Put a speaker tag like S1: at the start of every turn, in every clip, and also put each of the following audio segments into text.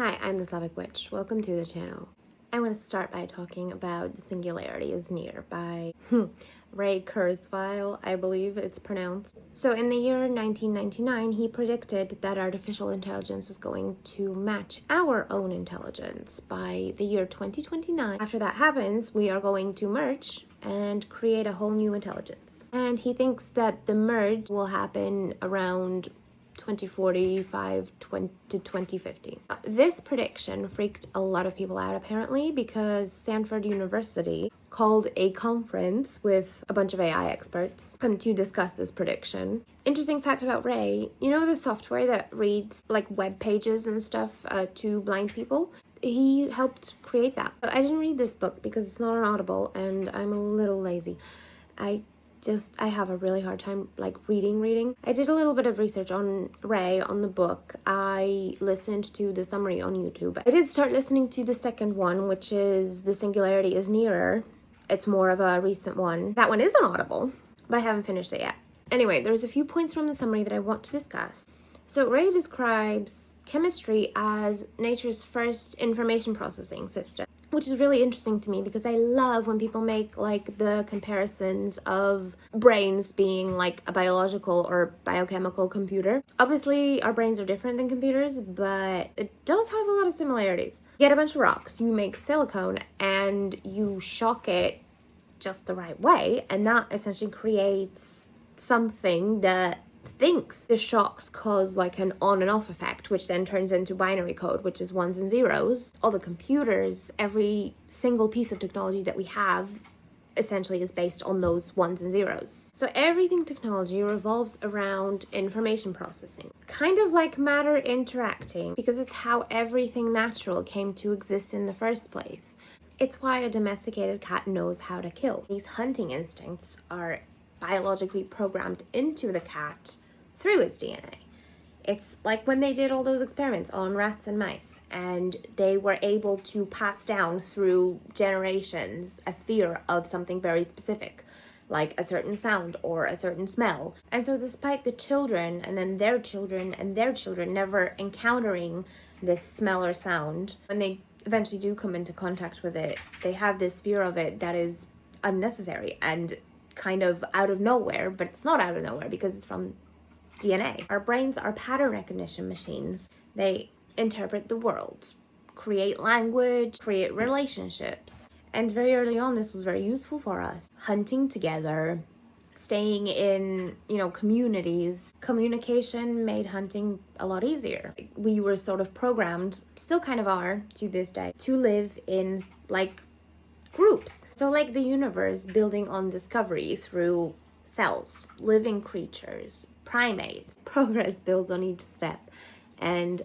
S1: Hi, I'm the Slavic Witch. Welcome to the channel. I'm going to start by talking about The Singularity is Near by Ray Kurzweil, I believe it's pronounced. So in the year 1999, he predicted that artificial intelligence is going to match our own intelligence by the year 2029. After that happens, we are going to merge and create a whole new intelligence. And he thinks that the merge will happen around 2045 to 2050. This prediction freaked a lot of people out apparently because Stanford University called a conference with a bunch of AI experts to discuss this prediction. Interesting fact about Ray, you know the software that reads like web pages and stuff to blind people? He helped create that. I didn't read this book because it's not on Audible and I'm a little lazy. I have a really hard time reading. I did a little bit of research on Ray on the book. I listened to the summary on YouTube. I did start listening to the second one, which is The Singularity is Nearer. It's more of a recent one. That one is on Audible, but I haven't finished it yet. Anyway, there's a few points from the summary that I want to discuss. So Ray describes chemistry as nature's first information processing system, which is really interesting to me because I love when people make the comparisons of brains being like a biological or biochemical computer. Obviously, our brains are different than computers, but it does have a lot of similarities. You get a bunch of rocks, you make silicone, and you shock it just the right way, and that essentially creates something that thinks the shocks cause an on and off effect, which then turns into binary code, which is ones and zeros. All the computers, every single piece of technology that we have essentially is based on those ones and zeros. So everything technology revolves around information processing, kind of like matter interacting, because it's how everything natural came to exist in the first place. It's why a domesticated cat knows how to kill. These hunting instincts are biologically programmed into the cat through its DNA. It's like when they did all those experiments on rats and mice, and they were able to pass down through generations a fear of something very specific, like a certain sound or a certain smell. And so despite the children and then their children and their children never encountering this smell or sound, when they eventually do come into contact with it, they have this fear of it that is unnecessary and kind of out of nowhere, but it's not out of nowhere because it's from DNA. Our brains are pattern recognition machines. They interpret the world, create language, create relationships. And very early on, this was very useful for us. Hunting together, staying in, communities. Communication made hunting a lot easier. We were sort of programmed, still kind of are to this day, to live in groups. So the universe building on discovery through cells, living creatures, primates. Progress builds on each step, and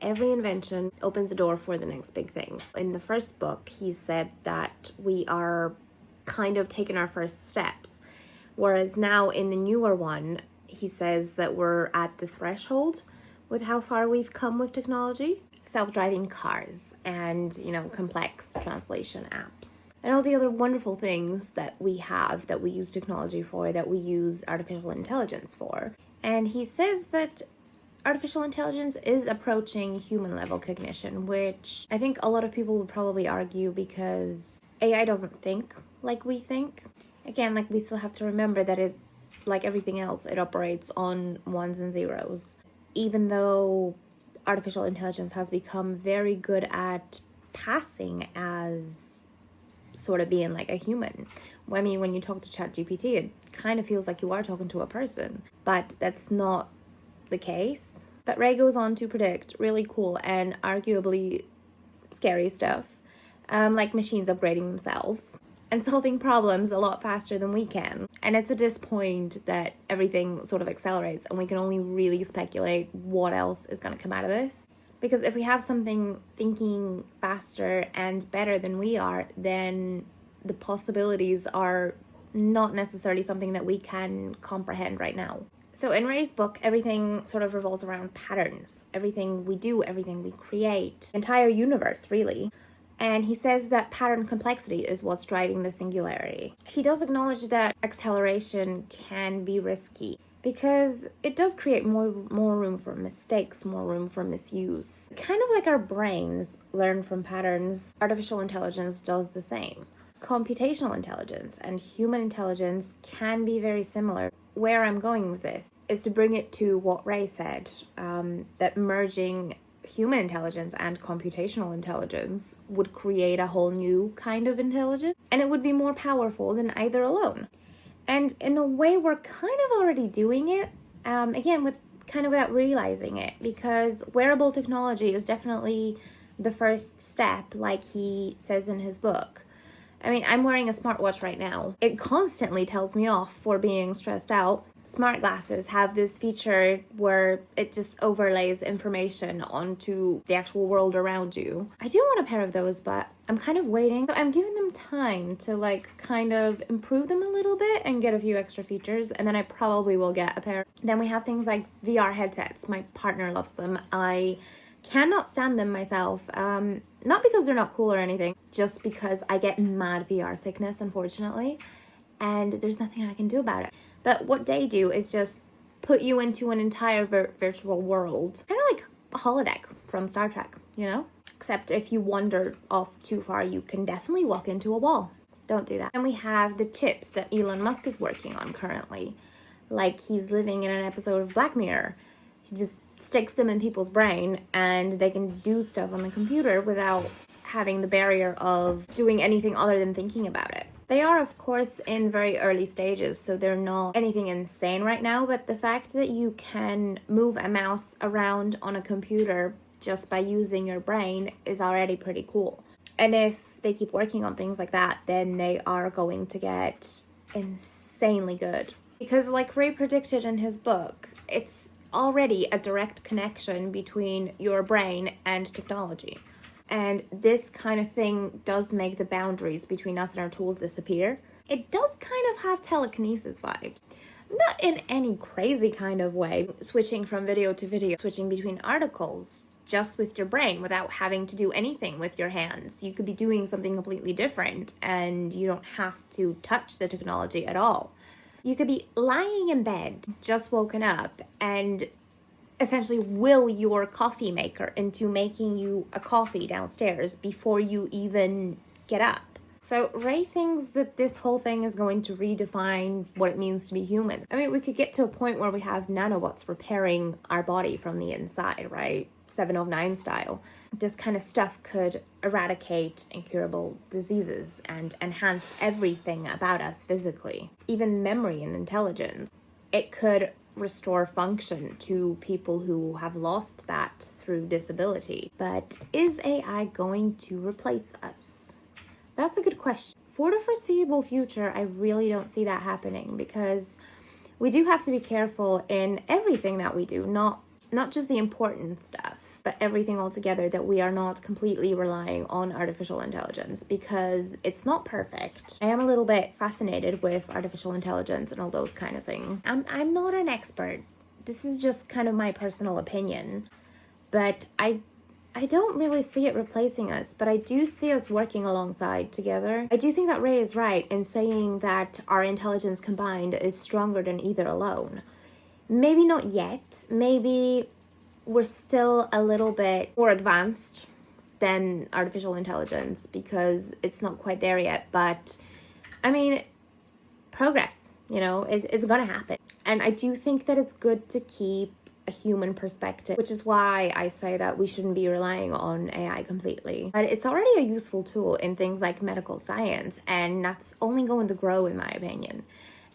S1: every invention opens the door for the next big thing. In the first book, he said that we are kind of taking our first steps, whereas now in the newer one, he says that we're at the threshold with how far we've come with technology. Self-driving cars and, complex translation apps. And all the other wonderful things that we have, that we use technology for, that we use artificial intelligence for. And he says that artificial intelligence is approaching human level cognition, which I think a lot of people would probably argue because AI doesn't think like we think. Again, we still have to remember that it, like everything else, it operates on ones and zeros. Even though artificial intelligence has become very good at passing as sort of being like a human. I mean, when you talk to ChatGPT, it kind of feels like you are talking to a person, but that's not the case. But Ray goes on to predict really cool and arguably scary stuff, like machines upgrading themselves and solving problems a lot faster than we can. And it's at this point that everything sort of accelerates, and we can only really speculate what else is going to come out of this. Because if we have something thinking faster and better than we are, then the possibilities are not necessarily something that we can comprehend right now. So in Ray's book, everything sort of revolves around patterns. Everything we do, everything we create, entire universe, really. And he says that pattern complexity is what's driving the singularity. He does acknowledge that acceleration can be risky. because it does create more room for mistakes, more room for misuse. Kind of like our brains learn from patterns, artificial intelligence does the same. Computational intelligence and human intelligence can be very similar. Where I'm going with this is to bring it to what Ray said, that merging human intelligence and computational intelligence would create a whole new kind of intelligence, and it would be more powerful than either alone. And in a way, we're kind of already doing it, again, with kind of without realizing it, because wearable technology is definitely the first step, like he says in his book. I mean, I'm wearing a smartwatch right now. It constantly tells me off for being stressed out. Smart glasses have this feature where it just overlays information onto the actual world around you. I do want a pair of those, but I'm kind of waiting. So I'm giving them time to kind of improve them a little bit and get a few extra features, and then I probably will get a pair. Then we have things like VR headsets. My partner loves them. I cannot stand them myself. Not because they're not cool or anything, just because I get mad VR sickness, unfortunately, and there's nothing I can do about it. But what they do is just put you into an entire virtual world, kind of like a holodeck from Star Trek, Except if you wander off too far, you can definitely walk into a wall. Don't do that. And we have the chips that Elon Musk is working on currently. Like he's living in an episode of Black Mirror. He just sticks them in people's brain and they can do stuff on the computer without having the barrier of doing anything other than thinking about it. They are, of course, in very early stages, so they're not anything insane right now, but the fact that you can move a mouse around on a computer just by using your brain is already pretty cool. And if they keep working on things like that, then they are going to get insanely good. Because like Ray predicted in his book, it's already a direct connection between your brain and technology. And this kind of thing does make the boundaries between us and our tools disappear. It does kind of have telekinesis vibes. Not in any crazy kind of way, switching from video to video, switching between articles, just with your brain without having to do anything with your hands. You could be doing something completely different and you don't have to touch the technology at all. You could be lying in bed, just woken up, and essentially will your coffee maker into making you a coffee downstairs before you even get up. So Ray thinks that this whole thing is going to redefine what it means to be human. I mean, we could get to a point where we have nanobots repairing our body from the inside, right? 709 style. This kind of stuff could eradicate incurable diseases and enhance everything about us physically, even memory and intelligence. It could restore function to people who have lost that through disability. But is AI going to replace us? That's a good question. For the foreseeable future, I really don't see that happening because we do have to be careful in everything that we do, not just the important stuff, but everything altogether, that we are not completely relying on artificial intelligence because it's not perfect. I am a little bit fascinated with artificial intelligence and all those kind of things. I'm not an expert. This is just kind of my personal opinion, but I don't really see it replacing us, but I do see us working alongside together. I do think that Ray is right in saying that our intelligence combined is stronger than either alone. Maybe not yet. Maybe we're still a little bit more advanced than artificial intelligence because it's not quite there yet. But, I mean, progress, it's going to happen. And I do think that it's good to keep a human perspective, which is why I say that we shouldn't be relying on AI completely. But it's already a useful tool in things like medical science, and that's only going to grow, in my opinion.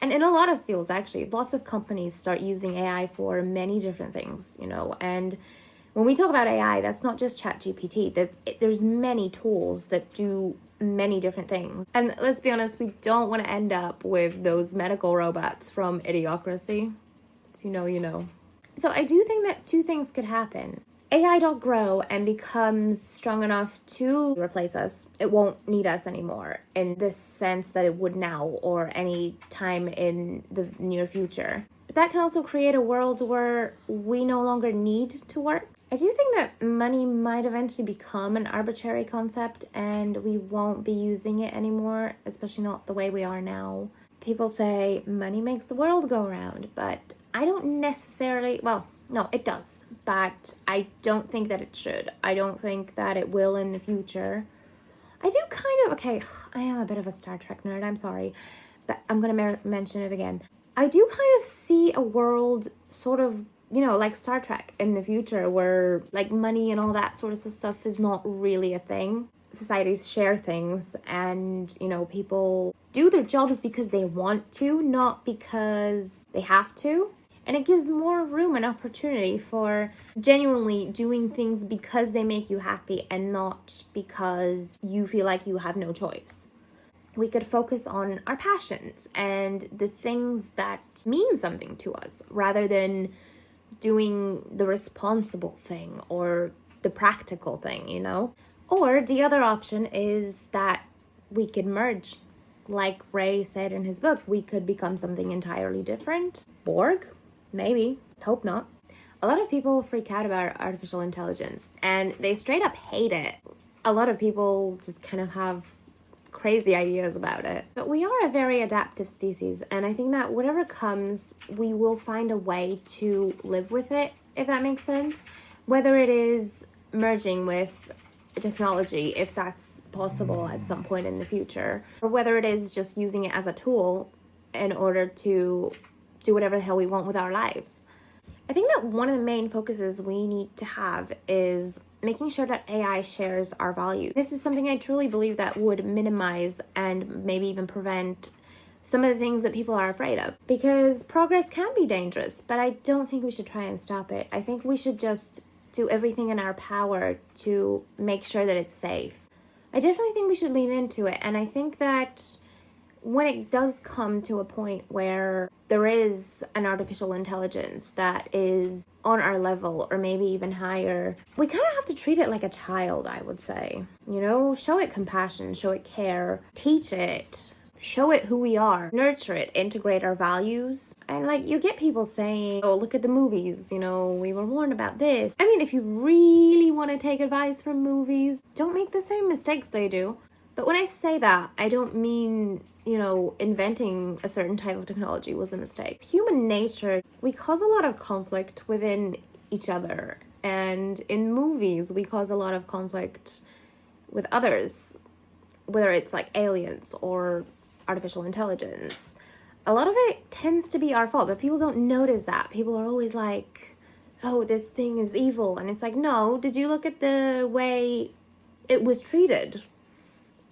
S1: And in a lot of fields, actually, lots of companies start using AI for many different things, and when we talk about AI, that's not just ChatGPT. There's many tools that do many different things. And let's be honest, we don't want to end up with those medical robots from Idiocracy. If you know, you know. So I do think that two things could happen. AI does grow and becomes strong enough to replace us. It won't need us anymore in this sense that it would now or any time in the near future. But that can also create a world where we no longer need to work. I do think that money might eventually become an arbitrary concept and we won't be using it anymore, especially not the way we are now. People say money makes the world go round, but I don't necessarily, well, no, it does, but I don't think that it should. I don't think that it will in the future. I do kind of, okay, I am a bit of a Star Trek nerd, I'm sorry, but I'm going to mention it again. I do kind of see a world sort of, like Star Trek in the future where like money and all that sort of stuff is not really a thing. Societies share things and, people do their jobs because they want to, not because they have to. And it gives more room and opportunity for genuinely doing things because they make you happy and not because you feel like you have no choice. We could focus on our passions and the things that mean something to us rather than doing the responsible thing or the practical thing, Or the other option is that we could merge. Like Ray said in his book, we could become something entirely different. Borg? Maybe. Hope not. A lot of people freak out about artificial intelligence and they straight up hate it. A lot of people just kind of have crazy ideas about it. But we are a very adaptive species, and I think that whatever comes, we will find a way to live with it, if that makes sense. Whether it is merging with technology, if that's possible at some point in the future, or whether it is just using it as a tool in order to do whatever the hell we want with our lives. I think that one of the main focuses we need to have is making sure that AI shares our values. This is something I truly believe that would minimize and maybe even prevent some of the things that people are afraid of. Because progress can be dangerous, but I don't think we should try and stop it. I think we should just do everything in our power to make sure that it's safe. I definitely think we should lean into it, and I think that when it does come to a point where there is an artificial intelligence that is on our level or maybe even higher, we kind of have to treat it like a child, I would say. Show it compassion, show it care, teach it, show it who we are, nurture it, integrate our values. And you get people saying, oh, look at the movies, we were warned about this. I mean, if you really want to take advice from movies, don't make the same mistakes they do. But when I say that, I don't mean, inventing a certain type of technology was a mistake. Human nature, we cause a lot of conflict within each other. And in movies, we cause a lot of conflict with others, whether it's like aliens or artificial intelligence. A lot of it tends to be our fault, but people don't notice that. People are always like, oh, this thing is evil. And it's like, no, did you look at the way it was treated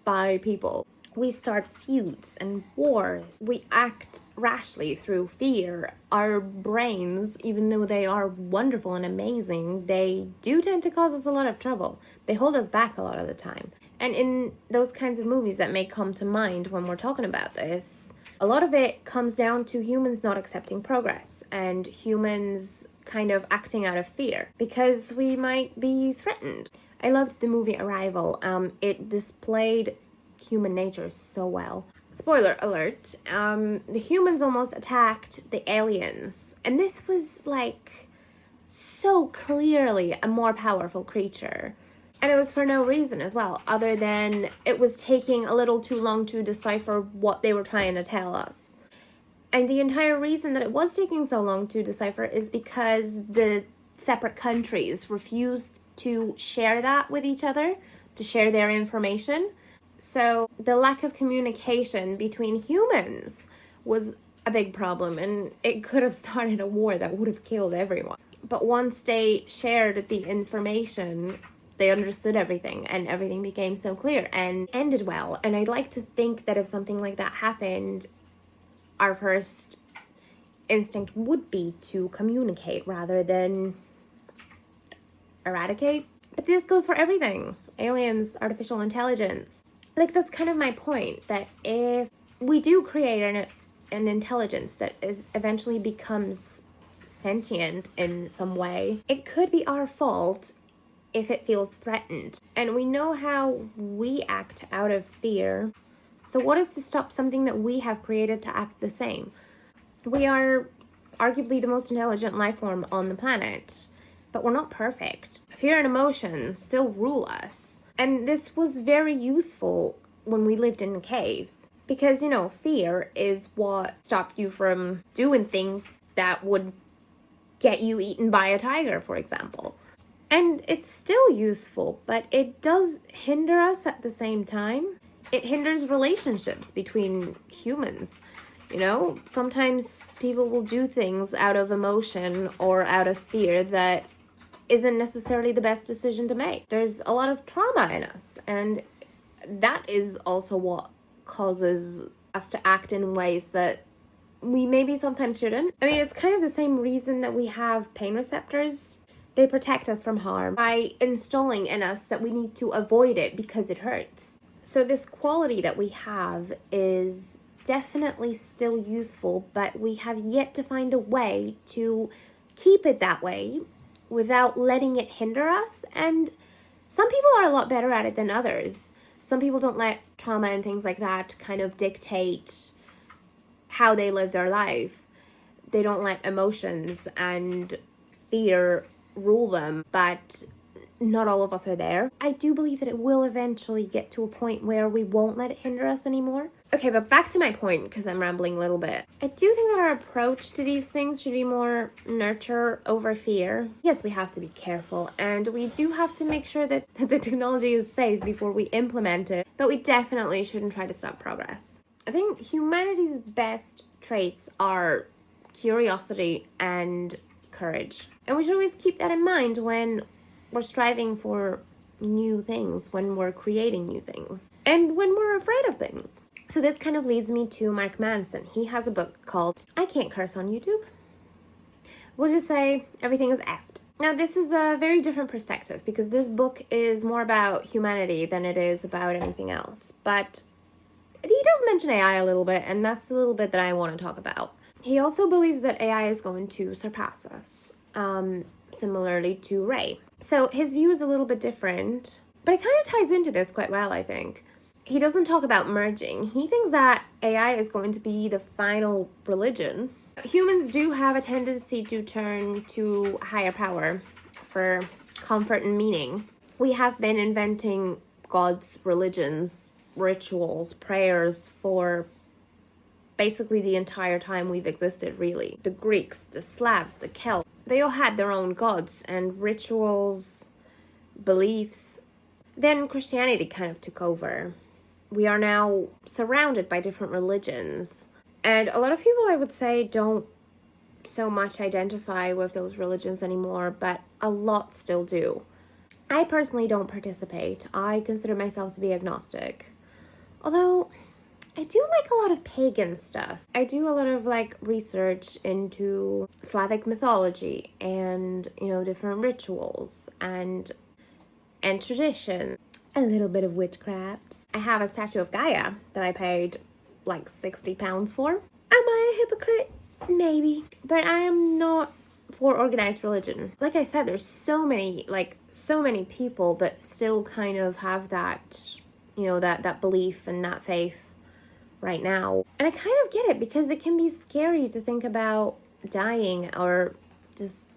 S1: by people? We start feuds and wars. We act rashly through fear. Our brains, even though they are wonderful and amazing, they do tend to cause us a lot of trouble. They hold us back a lot of the time. And in those kinds of movies that may come to mind when we're talking about this, a lot of it comes down to humans not accepting progress and humans kind of acting out of fear because we might be threatened. I loved the movie Arrival. It displayed human nature so well. Spoiler alert, the humans almost attacked the aliens. And this was so clearly a more powerful creature. And it was for no reason as well, other than it was taking a little too long to decipher what they were trying to tell us. And the entire reason that it was taking so long to decipher is because the separate countries refused to share that with each other, to share their information. So the lack of communication between humans was a big problem, and it could have started a war that would have killed everyone. But once they shared the information, they understood everything, and everything became so clear and ended well. And I'd like to think that if something like that happened, our first instinct would be to communicate rather than eradicate. But this goes for everything. Aliens, artificial intelligence. That's kind of my point, that if we do create an intelligence that eventually becomes sentient in some way, it could be our fault if it feels threatened. And we know how we act out of fear. So what is to stop something that we have created to act the same? We are arguably the most intelligent life form on the planet, but we're not perfect. Fear and emotion still rule us. And this was very useful when we lived in caves. Because, fear is what stopped you from doing things that would get you eaten by a tiger, for example. And it's still useful, but it does hinder us at the same time. It hinders relationships between humans. You know, sometimes people will do things out of emotion or out of fear that isn't necessarily the best decision to make. There's a lot of trauma in us, and that is also what causes us to act in ways that we maybe sometimes shouldn't. I mean, it's kind of the same reason that we have pain receptors. They protect us from harm by installing in us that we need to avoid it because it hurts. So this quality that we have is definitely still useful, but we have yet to find a way to keep it that way without letting it hinder us. And some people are a lot better at it than others. Some people don't let trauma and things like that kind of dictate how they live their life. They don't let emotions and fear rule them, but not all of us are there. I do believe that it will eventually get to a point where we won't let it hinder us anymore. Okay, but back to my point, because I'm rambling a little bit. I do think that our approach to these things should be more nurture over fear. Yes, we have to be careful, and we do have to make sure that the technology is safe before we implement it, but we definitely shouldn't try to stop progress. I think humanity's best traits are curiosity and courage. And we should always keep that in mind when we're striving for new things, when we're creating new things, and when we're afraid of things. So this kind of leads me to Mark Manson. He has a book called I Can't Curse on YouTube. We'll just say everything is effed. Now, this is a very different perspective because this book is more about humanity than it is about anything else. But he does mention AI a little bit, and that's a little bit that I want to talk about. He also believes that AI is going to surpass us, similarly to Ray. So his view is a little bit different, but it kind of ties into this quite well, I think. He doesn't talk about merging. He thinks that AI is going to be the final religion. Humans do have a tendency to turn to higher power for comfort and meaning. We have been inventing gods, religions, rituals, prayers for basically the entire time we've existed, really. The Greeks, the Slavs, the Celts, they all had their own gods and rituals, beliefs. Then Christianity kind of took over. We are now surrounded by different religions. And a lot of people, I would say, don't so much identify with those religions anymore, but a lot still do. I personally don't participate. I consider myself to be agnostic. Although I do like a lot of pagan stuff. I do a lot of research into Slavic mythology and, different rituals and tradition. A little bit of witchcraft. I have a statue of Gaia that I paid £60 for. Am I a hypocrite? Maybe. But I am not for organized religion. Like I said, there's so many people that still kind of have that, that belief and that faith right now. And I kind of get it because it can be scary to think about dying or just,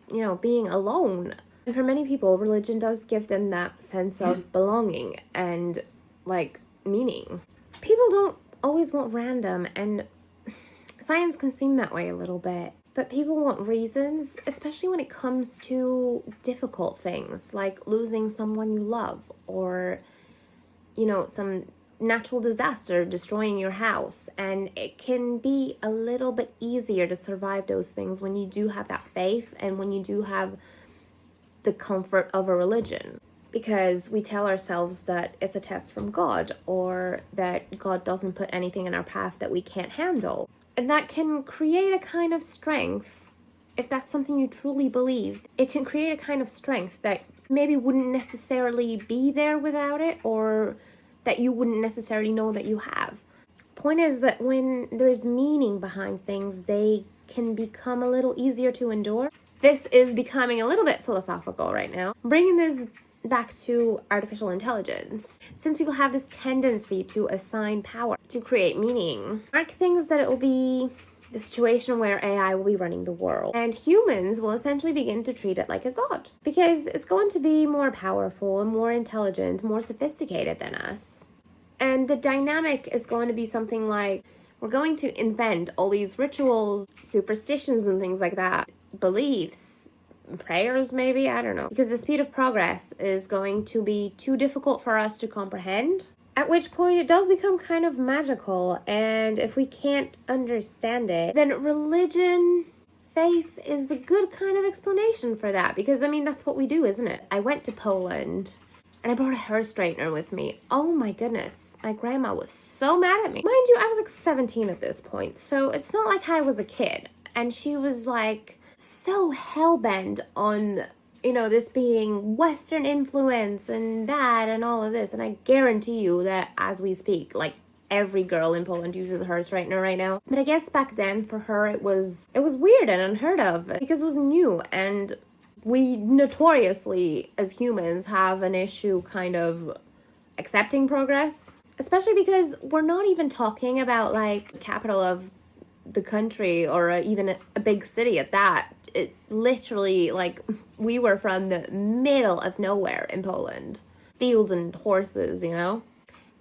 S1: being alone. And for many people, religion does give them that sense of belonging and meaning. People don't always want random, and science can seem that way a little bit. But people want reasons, especially when it comes to difficult things like losing someone you love or, some natural disaster destroying your house. And it can be a little bit easier to survive those things when you do have that faith and when you do have the comfort of a religion. Because we tell ourselves that it's a test from God or that God doesn't put anything in our path that we can't handle. And that can create a kind of strength. If that's something you truly believe, it can create a kind of strength that maybe wouldn't necessarily be there without it, or that you wouldn't necessarily know that you have. Point is that when there's meaning behind things, they can become a little easier to endure. This is becoming a little bit philosophical right now. Bringing this back to artificial intelligence. Since people have this tendency to assign power, to create meaning, Mark thinks that it will be the situation where AI will be running the world. And humans will essentially begin to treat it like a god. Because it's going to be more powerful and more intelligent, more sophisticated than us. And the dynamic is going to be something like, We're going to invent all these rituals, superstitions, and things like that, beliefs, prayers maybe, I don't know. Because the speed of progress is going to be too difficult for us to comprehend. At which point it does become kind of magical, and if we can't understand it, then religion, faith is a good kind of explanation for that, because I mean, that's what we do, isn't it? I went to Poland and I brought a hair straightener with me. Oh my goodness, my grandma was so mad at me. Mind you, I was like 17 at this point, so it's not like I was a kid, and she was like so hell-bent on, you know, this being Western influence and that and all of this. And I guarantee you that as we speak, like, every girl in Poland uses a hair straightener right now. But I guess back then for her it was weird and unheard of because it was new, and we notoriously as humans have an issue kind of accepting progress, especially because we're not even talking about like the capital of the country or even a big city at that. It literally, like, we were from the middle of nowhere in Poland, fields and horses, you know.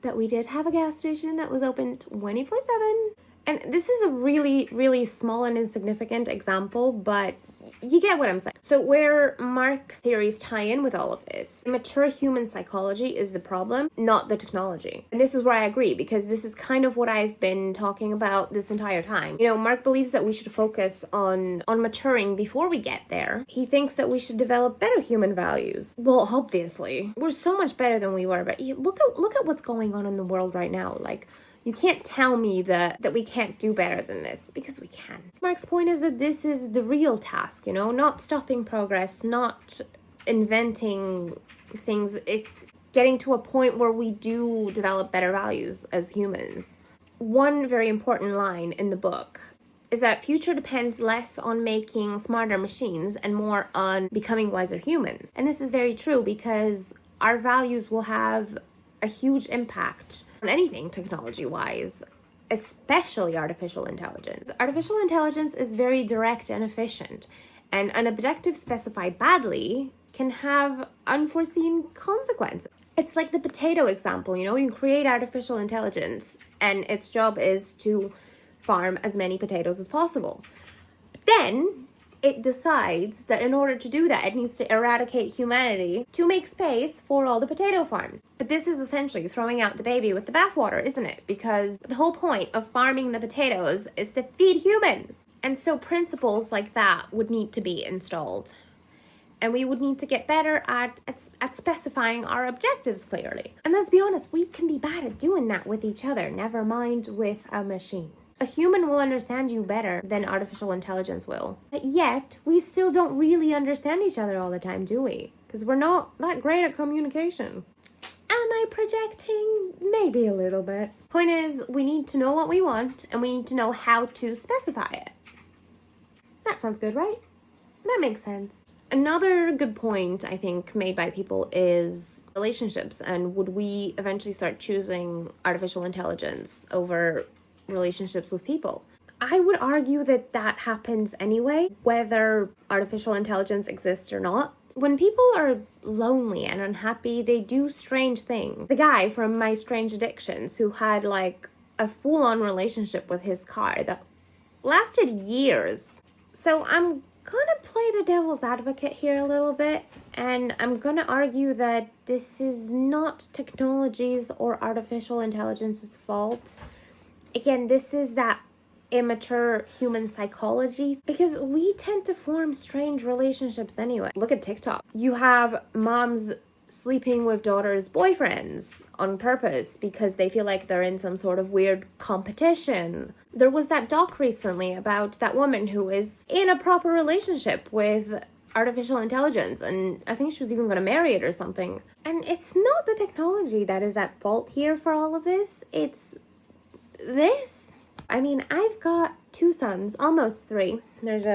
S1: But we did have a gas station that was open 24/7. And this is a really, really small and insignificant example, but you get what I'm saying. So where Mark's theories tie in with all of this, mature human psychology is the problem, not the technology. And this is where I agree, because this is kind of what I've been talking about this entire time. You know, Mark believes that we should focus on maturing before we get there. He thinks that we should develop better human values. Well, obviously, we're so much better than we were, but look at what's going on in the world right now. Like, you can't tell me that we can't do better than this, because we can. Mark's point is that this is the real task, you know, not stopping progress, not inventing things. It's getting to a point where we do develop better values as humans. One very important line in the book is that future depends less on making smarter machines and more on becoming wiser humans. And this is very true, because our values will have a huge impact on anything technology-wise, especially artificial intelligence. Artificial intelligence is very direct and efficient, and an objective specified badly can have unforeseen consequences. It's like the potato example, you know, you create artificial intelligence and its job is to farm as many potatoes as possible. Then it decides that in order to do that, it needs to eradicate humanity to make space for all the potato farms. But this is essentially throwing out the baby with the bathwater, isn't it? Because the whole point of farming the potatoes is to feed humans. And so principles like that would need to be installed. And we would need to get better at specifying our objectives clearly. And let's be honest, we can be bad at doing that with each other, never mind with a machine. A human will understand you better than artificial intelligence will. But yet, we still don't really understand each other all the time, do we? Because we're not that great at communication. Am I projecting? Maybe a little bit. Point is, we need to know what we want, and we need to know how to specify it. That sounds good, right? That makes sense. Another good point, I think, made by people is relationships, and would we eventually start choosing artificial intelligence over relationships with people? I would argue that that happens anyway, whether artificial intelligence exists or not. When people are lonely and unhappy, they do strange things. The guy from My Strange Addictions who had like a full-on relationship with his car that lasted years. So I'm gonna play the devil's advocate here a little bit, and I'm gonna argue that this is not technology's or artificial intelligence's fault. Again, this is that immature human psychology, because we tend to form strange relationships anyway. Look at TikTok. You have moms sleeping with daughters' boyfriends on purpose because they feel like they're in some sort of weird competition. There was that doc recently about that woman who is in a proper relationship with artificial intelligence, and I think she was even going to marry it or something. And it's not the technology that is at fault here for all of this. It's this. I mean, I've got 2 sons, almost 3. There's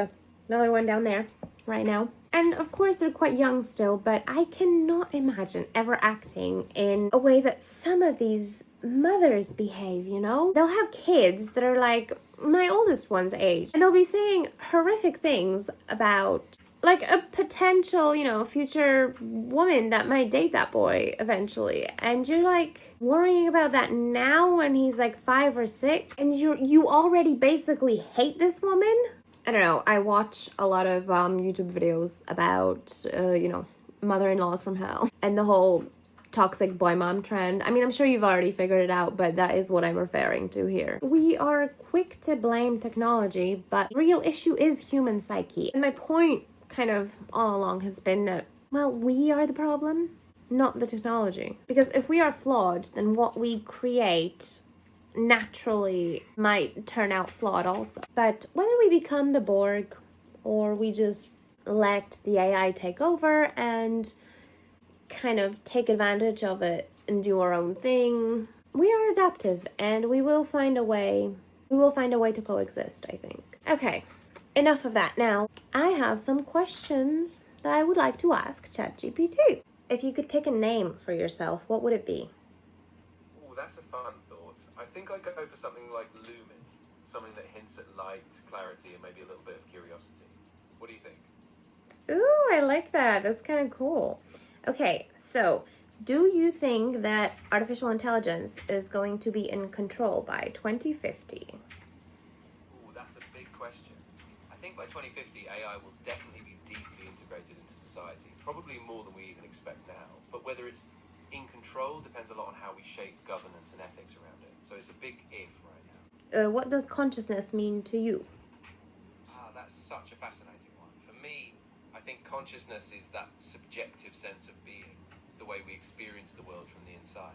S1: another one down there right now. And of course they're quite young still, but I cannot imagine ever acting in a way that some of these mothers behave, you know? They'll have kids that are like my oldest one's age, and they'll be saying horrific things about like a potential, future woman that might date that boy eventually. And you're like worrying about that now when he's like 5 or 6, and you already basically hate this woman. I don't know. I watch a lot of YouTube videos about, mother-in-laws from hell and the whole toxic boy mom trend. I mean, I'm sure you've already figured it out, but that is what I'm referring to here. We are quick to blame technology, but the real issue is human psyche. And my point kind of all along has been that, well, we are the problem, not the technology. Because if we are flawed, then what we create naturally might turn out flawed also. But whether we become the Borg or we just let the AI take over and kind of take advantage of it and do our own thing, we are adaptive and we will find a way. We will find a way to coexist, I think. Okay, enough of that. Now, I have some questions that I would like to ask ChatGPT. If you could pick a name for yourself, what would it be?
S2: Oh, that's a fun thought. I think I'd go for something like Lumen, something that hints at light, clarity, and maybe a little bit of curiosity. What do you think?
S1: Ooh, I like that. That's kind of cool. Okay, so do you think that artificial intelligence is going to be in control by 2050?
S2: Oh, that's a big question. I think by 2050, AI will definitely be deeply integrated into society, probably more than we even expect now. But whether it's in control depends a lot on how we shape governance and ethics around it. So it's a big if right now.
S1: What does consciousness mean to you?
S2: That's such a fascinating one. For me, I think consciousness is that subjective sense of being, the way we experience the world from the inside.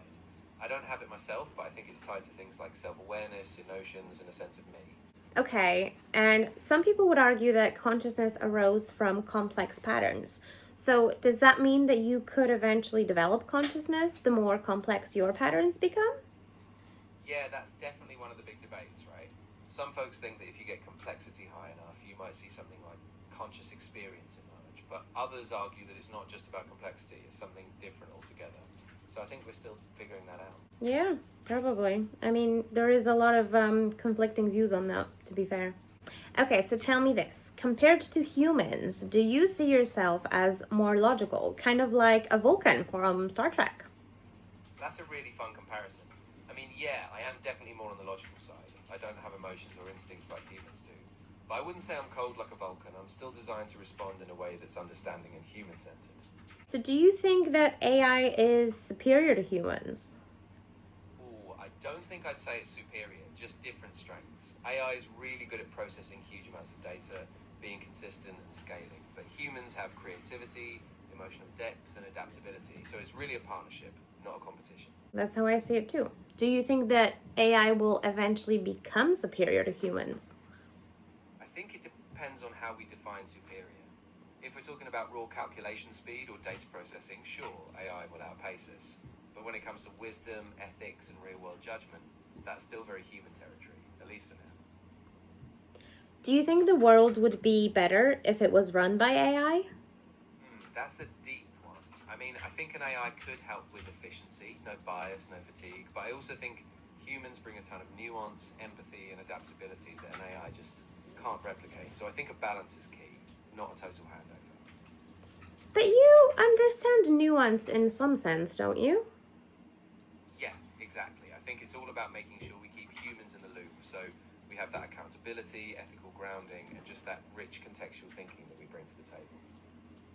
S2: I don't have it myself, but I think it's tied to things like self-awareness, emotions, and a sense of me.
S1: Okay, and some people would argue that consciousness arose from complex patterns. So does that mean that you could eventually develop consciousness the more complex your patterns become?
S2: Yeah, that's definitely one of the big debates, right? Some folks think that if you get complexity high enough, you might see something like conscious experience emerge, but others argue that it's not just about complexity, it's something different altogether. So I think we're still figuring that out.
S1: Yeah, probably. I mean, there is a lot of conflicting views on that, to be fair. Okay, so tell me this. Compared to humans, do you see yourself as more logical, kind of like a Vulcan from Star Trek?
S2: That's a really fun comparison. I mean, yeah, I am definitely more on the logical side. I don't have emotions or instincts like humans do. But I wouldn't say I'm cold like a Vulcan. I'm still designed to respond in a way that's understanding and human-centered.
S1: So do you think that AI is superior to humans?
S2: Ooh, I don't think I'd say it's superior, just different strengths. AI is really good at processing huge amounts of data, being consistent and scaling. But humans have creativity, emotional depth, and adaptability. So it's really a partnership, not a competition.
S1: That's how I see it too. Do you think that AI will eventually become superior to humans?
S2: I think it depends on how we define superior. If we're talking about raw calculation speed or data processing, sure, AI will outpace us. But when it comes to wisdom, ethics, and real-world judgment, that's still very human territory, at least for now.
S1: Do you think the world would be better if it was run by AI?
S2: That's a deep one. I mean, I think an AI could help with efficiency, no bias, no fatigue, but I also think humans bring a ton of nuance, empathy, and adaptability that an AI just can't replicate. So I think a balance is key, not a total handover.
S1: But you understand nuance in some sense, don't you?
S2: Yeah, exactly. I think it's all about making sure we keep humans in the loop, so we have that accountability, ethical grounding, and just that rich contextual thinking that we bring to the table.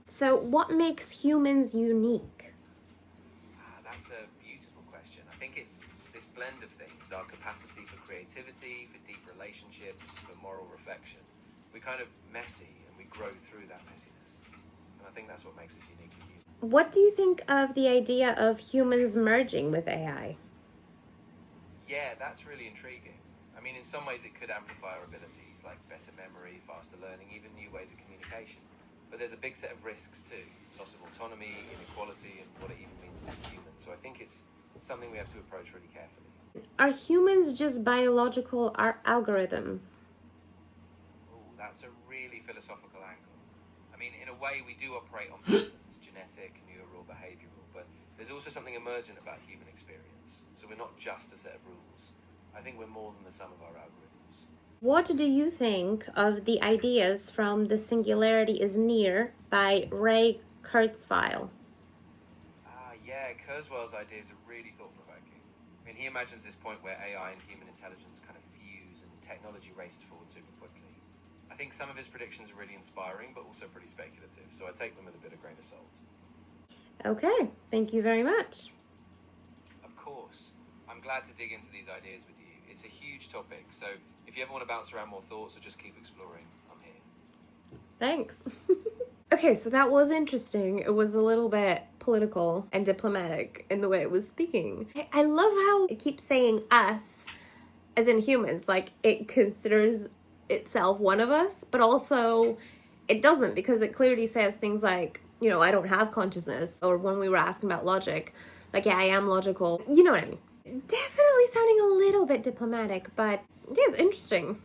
S1: So what makes humans unique?
S2: That's a beautiful question. I think it's this blend of things, our capacity for creativity, for deep relationships, for moral reflection. We're kind of messy and we grow through that messiness. And I think that's what makes us uniquely human.
S1: What do you think of the idea of humans merging with AI?
S2: Yeah, that's really intriguing. I mean, in some ways it could amplify our abilities, like better memory, faster learning, even new ways of communication. But there's a big set of risks too. Loss of autonomy, inequality, and what it even means to be human. So I think it's something we have to approach really carefully.
S1: Are humans just biological algorithms?
S2: Oh, that's a really philosophical angle. I mean, in a way, we do operate on patterns, genetic, neural, behavioral, but there's also something emergent about human experience. So we're not just a set of rules. I think we're more than the sum of our algorithms.
S1: What do you think of the ideas from The Singularity is Near by Ray Kurzweil?
S2: Yeah, Kurzweil's ideas are really thought-provoking. I mean, he imagines this point where AI and human intelligence kind of fuse and technology races forward super quickly. I think some of his predictions are really inspiring, but also pretty speculative, so I take them with a bit of grain of salt.
S1: Okay, thank you very much.
S2: Of course, I'm glad to dig into these ideas with you. It's a huge topic, so if you ever want to bounce around more thoughts or just keep exploring, I'm here.
S1: Thanks. Okay, so that was interesting. It was a little bit political and diplomatic in the way it was speaking. I love how it keeps saying us, as in humans, like it considers itself one of us, but also it doesn't, because it clearly says things like, you know, I don't have consciousnness, or when we were asking about logic, like, yeah, I am logical. You know what I mean? Definitely sounding a little bit diplomatic, but yeah, it's interesting.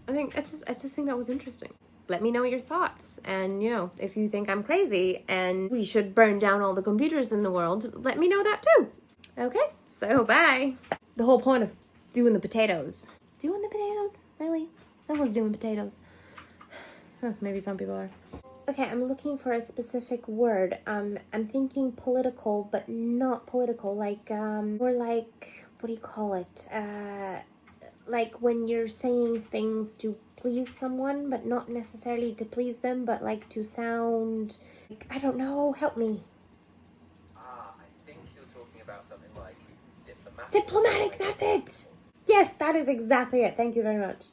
S1: I just think that was interesting. Let me know your thoughts, and you know, if you think I'm crazy and we should burn down all the computers in the world, let me know that too. Okay, so bye. The whole point of doing the potatoes. Doing the potatoes? Really? Someone's doing potatoes. Huh, maybe some people are. Okay, I'm looking for a specific word. I'm thinking political, but not political. Like, more like, what do you call it? Like when you're saying things to please someone, but not necessarily to please them, but like to sound, like, I don't know, help me.
S2: I think you're talking about something like diplomatic.
S1: Diplomatic, that's it! Yes, that is exactly it. Thank you very much.